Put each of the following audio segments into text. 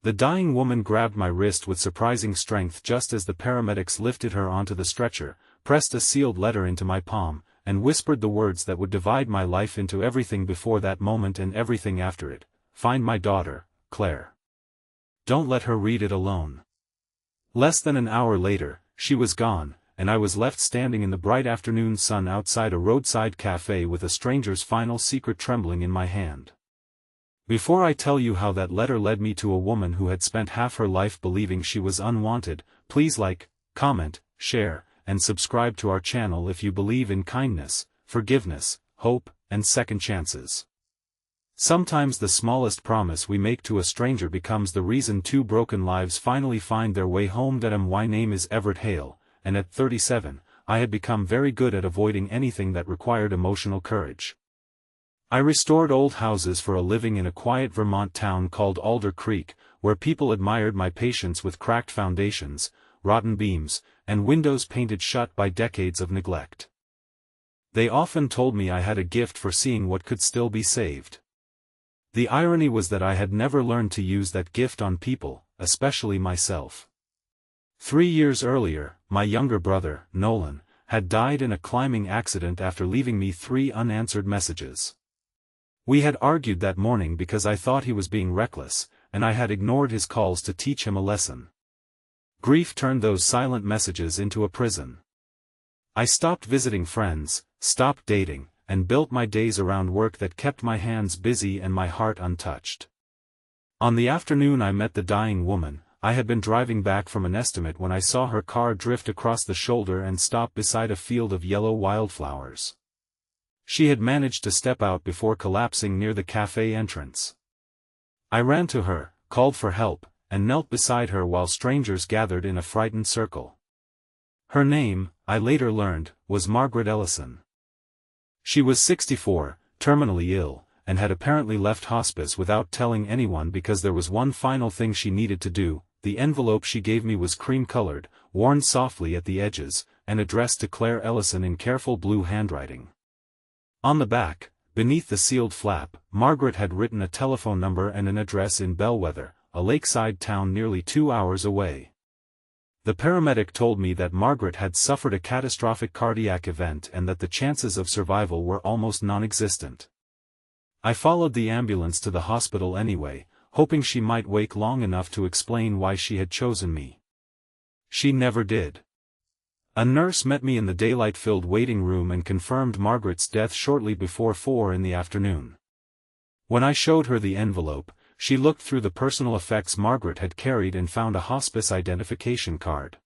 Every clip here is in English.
The dying woman grabbed my wrist with surprising strength just as the paramedics lifted her onto the stretcher, pressed a sealed letter into my palm, and whispered the words that would divide my life into everything before that moment and everything after it. Find my daughter, Claire. Don't let her read it alone. Less than an hour later, she was gone, and I was left standing in the bright afternoon sun outside a roadside cafe with a stranger's final secret trembling in my hand. Before I tell you how that letter led me to a woman who had spent half her life believing she was unwanted, please like, comment, share, and subscribe to our channel if you believe in kindness, forgiveness, hope, and second chances. Sometimes the smallest promise we make to a stranger becomes the reason two broken lives finally find their way home. My name is Everett Hale, and at 37, I had become very good at avoiding anything that required emotional courage. I restored old houses for a living in a quiet Vermont town called Alder Creek, where people admired my patience with cracked foundations, rotten beams, and windows painted shut by decades of neglect. They often told me I had a gift for seeing what could still be saved. The irony was that I had never learned to use that gift on people, especially myself. 3 years earlier, my younger brother, Nolan, had died in a climbing accident after leaving me 3 unanswered messages. We had argued that morning because I thought he was being reckless, and I had ignored his calls to teach him a lesson. Grief turned those silent messages into a prison. I stopped visiting friends, stopped dating, and built my days around work that kept my hands busy and my heart untouched. On the afternoon I met the dying woman, I had been driving back from an estimate when I saw her car drift across the shoulder and stop beside a field of yellow wildflowers. She had managed to step out before collapsing near the cafe entrance. I ran to her, called for help, and knelt beside her while strangers gathered in a frightened circle. Her name, I later learned, was Margaret Ellison. She was 64, terminally ill, and had apparently left hospice without telling anyone because there was one final thing she needed to do. The envelope she gave me was cream-colored, worn softly at the edges, and addressed to Claire Ellison in careful blue handwriting. On the back, beneath the sealed flap, Margaret had written a telephone number and an address in Bellwether, a lakeside town nearly 2 hours away. The paramedic told me that Margaret had suffered a catastrophic cardiac event and that the chances of survival were almost non-existent. I followed the ambulance to the hospital anyway, hoping she might wake long enough to explain why she had chosen me. She never did. A nurse met me in the daylight-filled waiting room and confirmed Margaret's death shortly before 4 in the afternoon. When I showed her the envelope, she looked through the personal effects Margaret had carried and found a hospice identification card.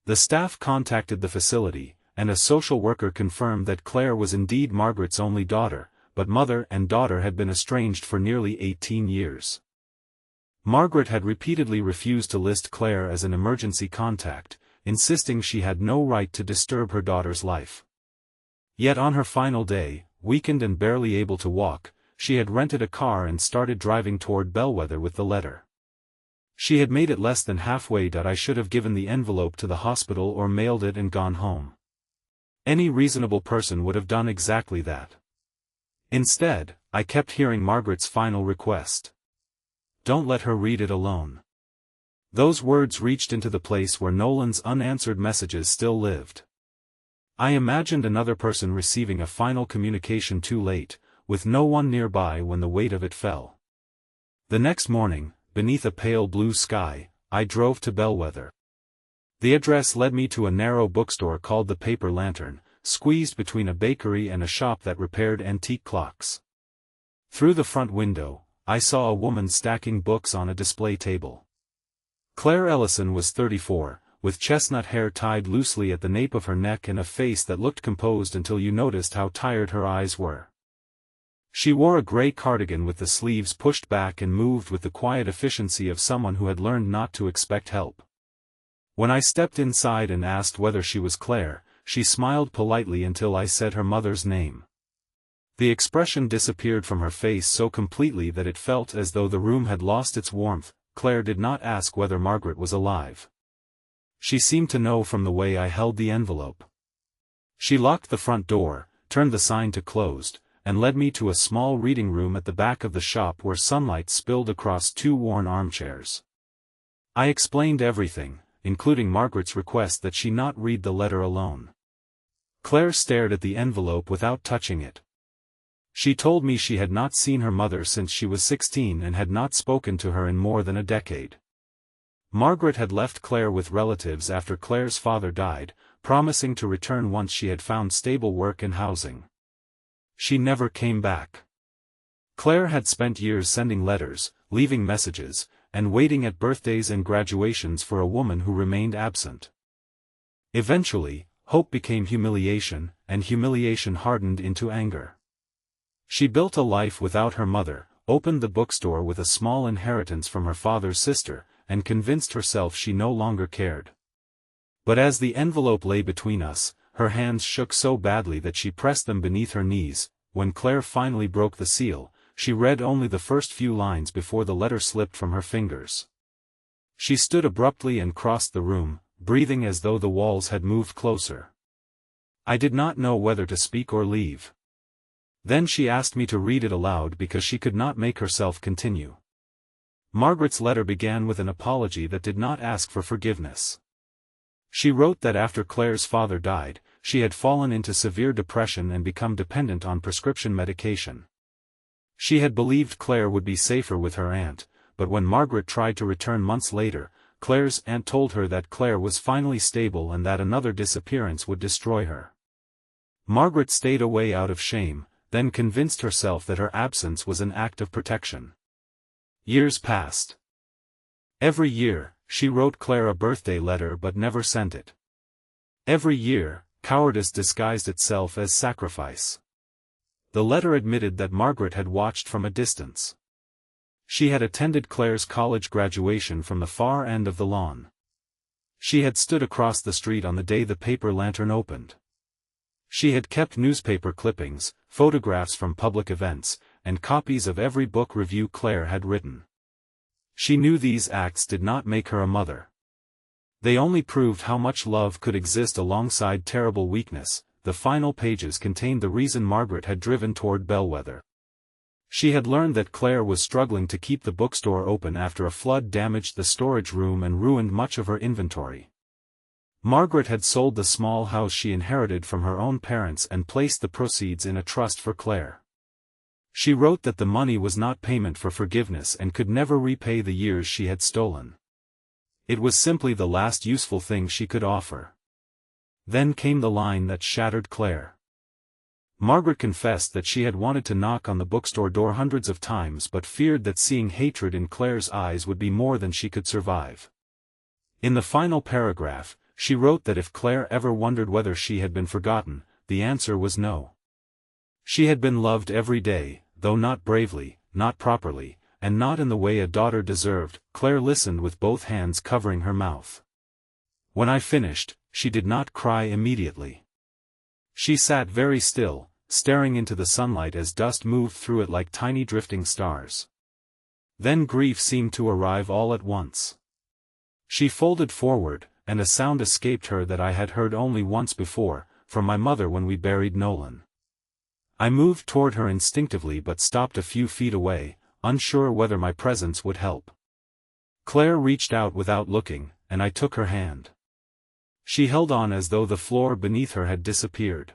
The staff contacted the facility, and a social worker confirmed that Claire was indeed Margaret's only daughter, but mother and daughter had been estranged for nearly 18 years. Margaret had repeatedly refused to list Claire as an emergency contact, insisting she had no right to disturb her daughter's life. Yet on her final day, weakened and barely able to walk, she had rented a car and started driving toward Bellwether with the letter. She had made it less than halfway. I should have given the envelope to the hospital or mailed it and gone home. Any reasonable person would have done exactly that. Instead, I kept hearing Margaret's final request. Don't let her read it alone. Those words reached into the place where Nolan's unanswered messages still lived. I imagined another person receiving a final communication too late, with no one nearby when the weight of it fell. The next morning, beneath a pale blue sky, I drove to Bellwether. The address led me to a narrow bookstore called the Paper Lantern, squeezed between a bakery and a shop that repaired antique clocks. Through the front window, I saw a woman stacking books on a display table. Claire Ellison was 34, with chestnut hair tied loosely at the nape of her neck and a face that looked composed until you noticed how tired her eyes were. She wore a gray cardigan with the sleeves pushed back and moved with the quiet efficiency of someone who had learned not to expect help. When I stepped inside and asked whether she was Claire, she smiled politely until I said her mother's name. The expression disappeared from her face so completely that it felt as though the room had lost its warmth. Claire did not ask whether Margaret was alive. She seemed to know from the way I held the envelope. She locked the front door, turned the sign to closed, and led me to a small reading room at the back of the shop where sunlight spilled across two worn armchairs. I explained everything, including Margaret's request that she not read the letter alone. Claire stared at the envelope without touching it. She told me she had not seen her mother since she was 16 and had not spoken to her in more than a decade. Margaret had left Claire with relatives after Claire's father died, promising to return once she had found stable work and housing. She never came back. Claire had spent years sending letters, leaving messages, and waiting at birthdays and graduations for a woman who remained absent. Eventually, hope became humiliation, and humiliation hardened into anger. She built a life without her mother, opened the bookstore with a small inheritance from her father's sister, and convinced herself she no longer cared. But as the envelope lay between us, her hands shook so badly that she pressed them beneath her knees. When Claire finally broke the seal, she read only the first few lines before the letter slipped from her fingers. She stood abruptly and crossed the room, breathing as though the walls had moved closer. I did not know whether to speak or leave. Then she asked me to read it aloud because she could not make herself continue. Margaret's letter began with an apology that did not ask for forgiveness. She wrote that after Claire's father died, she had fallen into severe depression and become dependent on prescription medication. She had believed Claire would be safer with her aunt, but when Margaret tried to return months later, Claire's aunt told her that Claire was finally stable and that another disappearance would destroy her. Margaret stayed away out of shame, then convinced herself that her absence was an act of protection. Years passed. Every year, she wrote Claire a birthday letter but never sent it. Every year, cowardice disguised itself as sacrifice. The letter admitted that Margaret had watched from a distance. She had attended Claire's college graduation from the far end of the lawn. She had stood across the street on the day the paper lantern opened. She had kept newspaper clippings, photographs from public events, and copies of every book review Claire had written. She knew these acts did not make her a mother. They only proved how much love could exist alongside terrible weakness. The final pages contained the reason Margaret had driven toward Bellwether. She had learned that Claire was struggling to keep the bookstore open after a flood damaged the storage room and ruined much of her inventory. Margaret had sold the small house she inherited from her own parents and placed the proceeds in a trust for Claire. She wrote that the money was not payment for forgiveness and could never repay the years she had stolen. It was simply the last useful thing she could offer. Then came the line that shattered Claire. Margaret confessed that she had wanted to knock on the bookstore door hundreds of times but feared that seeing hatred in Claire's eyes would be more than she could survive. In the final paragraph, she wrote that if Claire ever wondered whether she had been forgotten, the answer was no. She had been loved every day, though not bravely, not properly, and not in the way a daughter deserved. Claire listened with both hands covering her mouth. When I finished, she did not cry immediately. She sat very still, staring into the sunlight as dust moved through it like tiny drifting stars. Then grief seemed to arrive all at once. She folded forward, and a sound escaped her that I had heard only once before, from my mother when we buried Nolan. I moved toward her instinctively but stopped a few feet away, unsure whether my presence would help. Claire reached out without looking, and I took her hand. She held on as though the floor beneath her had disappeared.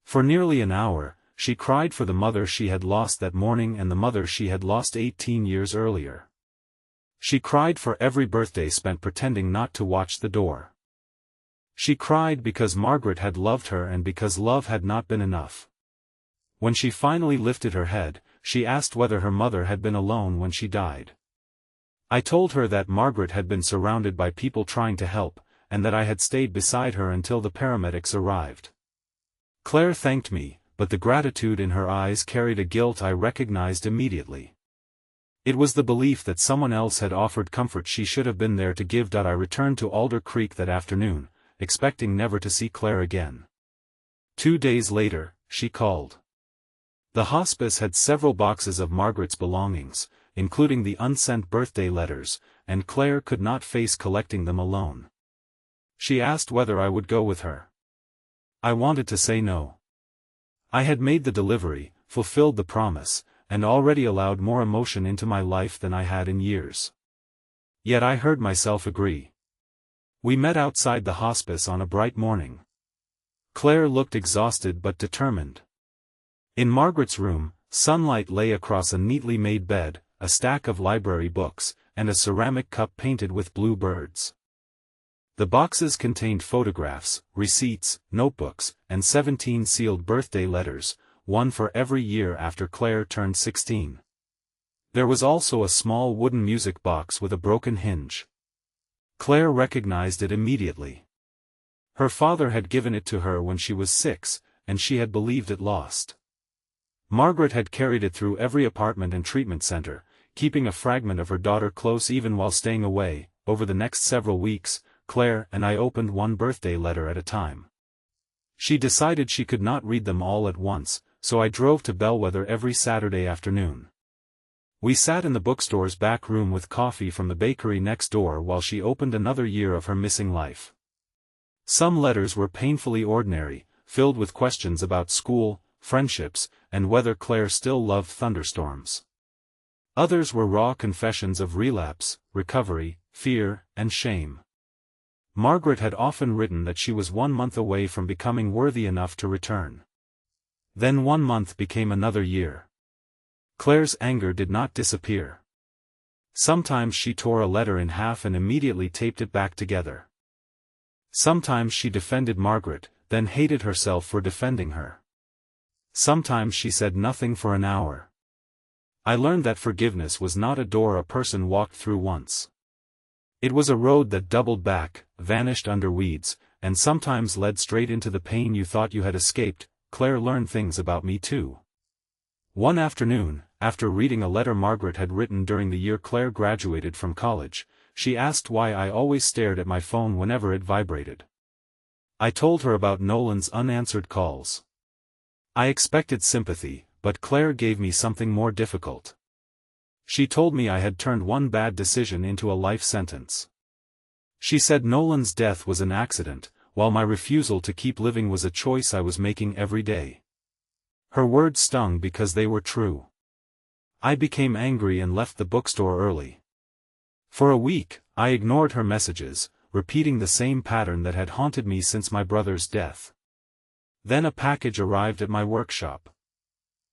For nearly an hour, she cried for the mother she had lost that morning and the mother she had lost 18 years earlier. She cried for every birthday spent pretending not to watch the door. She cried because Margaret had loved her and because love had not been enough. When she finally lifted her head, she asked whether her mother had been alone when she died. I told her that Margaret had been surrounded by people trying to help, and that I had stayed beside her until the paramedics arrived. Claire thanked me, but the gratitude in her eyes carried a guilt I recognized immediately. It was the belief that someone else had offered comfort she should have been there to give. I returned to Alder Creek that afternoon, expecting never to see Claire again. 2 days later, she called. The hospice had several boxes of Margaret's belongings, including the unsent birthday letters, and Claire could not face collecting them alone. She asked whether I would go with her. I wanted to say no. I had made the delivery, fulfilled the promise, and already allowed more emotion into my life than I had in years. Yet I heard myself agree. We met outside the hospice on a bright morning. Claire looked exhausted but determined. In Margaret's room, sunlight lay across a neatly made bed, a stack of library books, and a ceramic cup painted with blue birds. The boxes contained photographs, receipts, notebooks, and 17 sealed birthday letters, one for every year after Claire turned 16. There was also a small wooden music box with a broken hinge. Claire recognized it immediately. Her father had given it to her when she was 6, and she had believed it lost. Margaret had carried it through every apartment and treatment center, keeping a fragment of her daughter close even while staying away. Over the next several weeks, Claire and I opened one birthday letter at a time. She decided she could not read them all at once, so I drove to Bellwether every Saturday afternoon. We sat in the bookstore's back room with coffee from the bakery next door while she opened another year of her missing life. Some letters were painfully ordinary, filled with questions about school, friendships, and whether Claire still loved thunderstorms. Others were raw confessions of relapse, recovery, fear, and shame. Margaret had often written that she was 1 month away from becoming worthy enough to return. Then 1 month became another year. Claire's anger did not disappear. Sometimes she tore a letter in half and immediately taped it back together. Sometimes she defended Margaret, then hated herself for defending her. Sometimes she said nothing for an hour. I learned that forgiveness was not a door a person walked through once. It was a road that doubled back, vanished under weeds, and sometimes led straight into the pain you thought you had escaped. Claire learned things about me too. One afternoon, after reading a letter Margaret had written during the year Claire graduated from college, she asked why I always stared at my phone whenever it vibrated. I told her about Nolan's unanswered calls. I expected sympathy, but Claire gave me something more difficult. She told me I had turned one bad decision into a life sentence. She said Nolan's death was an accident, while my refusal to keep living was a choice I was making every day. Her words stung because they were true. I became angry and left the bookstore early. For a week, I ignored her messages, repeating the same pattern that had haunted me since my brother's death. Then a package arrived at my workshop.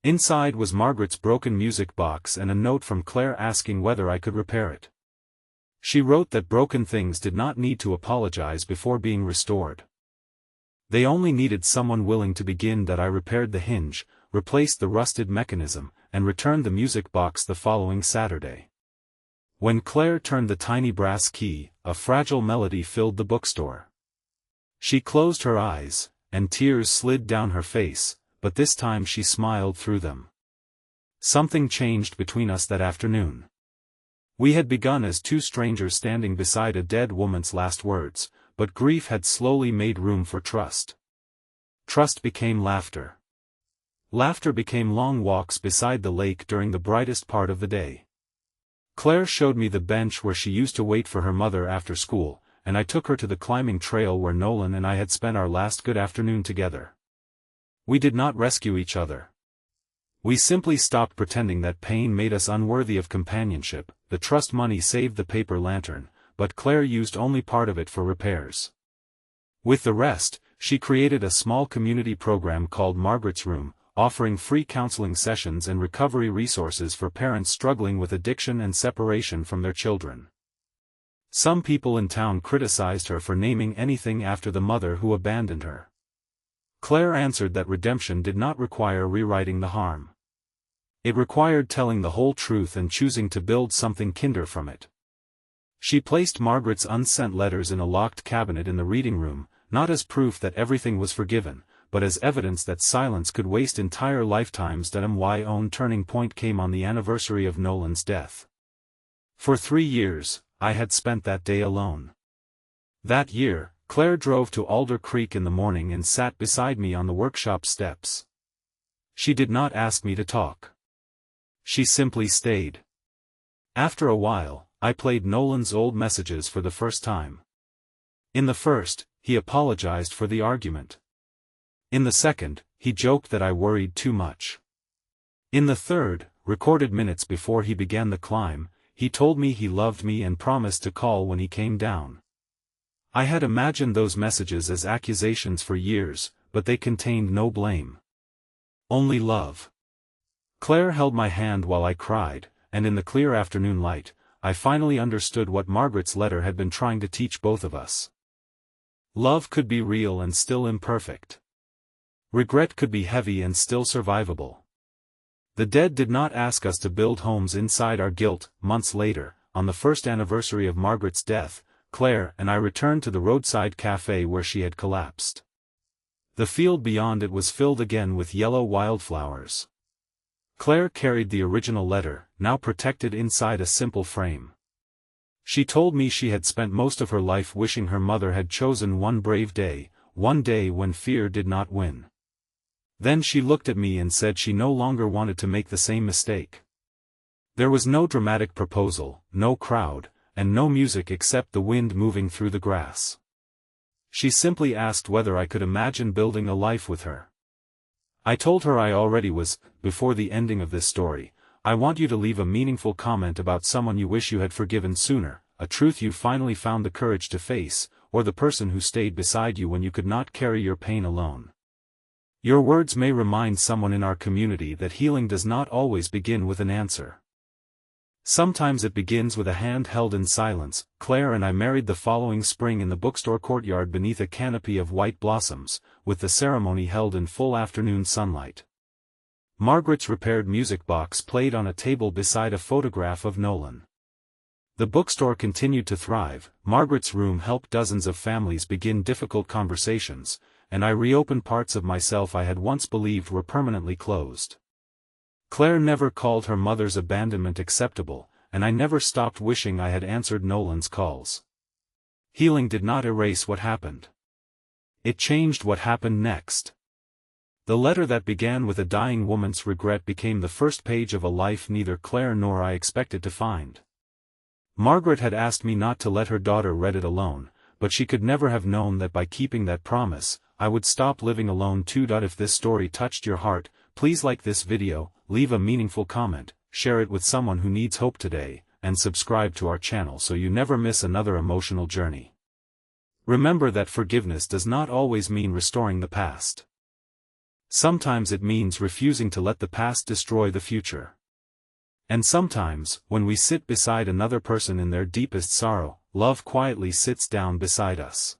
Inside was Margaret's broken music box and a note from Claire asking whether I could repair it. She wrote that broken things did not need to apologize before being restored. They only needed someone willing to begin. That I repaired the hinge, replaced the rusted mechanism, and returned the music box the following Saturday. When Claire turned the tiny brass key, a fragile melody filled the bookstore. She closed her eyes, and tears slid down her face, but this time she smiled through them. Something changed between us that afternoon. We had begun as two strangers standing beside a dead woman's last words, but grief had slowly made room for trust. Trust became laughter. Laughter became long walks beside the lake during the brightest part of the day. Claire showed me the bench where she used to wait for her mother after school, and I took her to the climbing trail where Nolan and I had spent our last good afternoon together. We did not rescue each other. We simply stopped pretending that pain made us unworthy of companionship. The trust money saved the paper lantern, but Claire used only part of it for repairs. With the rest, she created a small community program called Margaret's Room, offering free counseling sessions and recovery resources for parents struggling with addiction and separation from their children. Some people in town criticized her for naming anything after the mother who abandoned her. Claire answered that redemption did not require rewriting the harm. It required telling the whole truth and choosing to build something kinder from it. She placed Margaret's unsent letters in a locked cabinet in the reading room, not as proof that everything was forgiven, but as evidence that silence could waste entire lifetimes. My own turning point came on the anniversary of Nolan's death. For 3 years, I had spent that day alone. That year, Claire drove to Alder Creek in the morning and sat beside me on the workshop steps. She did not ask me to talk. She simply stayed. After a while, I played Nolan's old messages for the first time. In the first, he apologized for the argument. In the second, he joked that I worried too much. In the third, recorded minutes before he began the climb, he told me he loved me and promised to call when he came down. I had imagined those messages as accusations for years, but they contained no blame. Only love. Claire held my hand while I cried, and in the clear afternoon light, I finally understood what Margaret's letter had been trying to teach both of us. Love could be real and still imperfect. Regret could be heavy and still survivable. The dead did not ask us to build homes inside our guilt. Months later, on the first anniversary of Margaret's death, Claire and I returned to the roadside cafe where she had collapsed. The field beyond it was filled again with yellow wildflowers. Claire carried the original letter, now protected inside a simple frame. She told me she had spent most of her life wishing her mother had chosen one brave day, one day when fear did not win. Then she looked at me and said she no longer wanted to make the same mistake. There was no dramatic proposal, no crowd, and no music except the wind moving through the grass. She simply asked whether I could imagine building a life with her. I told her I already was. Before the ending of this story, I want you to leave a meaningful comment about someone you wish you had forgiven sooner, a truth you finally found the courage to face, or the person who stayed beside you when you could not carry your pain alone. Your words may remind someone in our community that healing does not always begin with an answer. Sometimes it begins with a hand held in silence. Claire and I married the following spring in the bookstore courtyard beneath a canopy of white blossoms, with the ceremony held in full afternoon sunlight. Margaret's repaired music box played on a table beside a photograph of Nolan. The bookstore continued to thrive. Margaret's room helped dozens of families begin difficult conversations, and I reopened parts of myself I had once believed were permanently closed. Claire never called her mother's abandonment acceptable, and I never stopped wishing I had answered Nolan's calls. Healing did not erase what happened. It changed what happened next. The letter that began with a dying woman's regret became the first page of a life neither Claire nor I expected to find. Margaret had asked me not to let her daughter read it alone, but she could never have known that by keeping that promise, I would stop living alone too. If this story touched your heart, please like this video, leave a meaningful comment, share it with someone who needs hope today, and subscribe to our channel so you never miss another emotional journey. Remember that forgiveness does not always mean restoring the past. Sometimes it means refusing to let the past destroy the future. And sometimes, when we sit beside another person in their deepest sorrow, love quietly sits down beside us.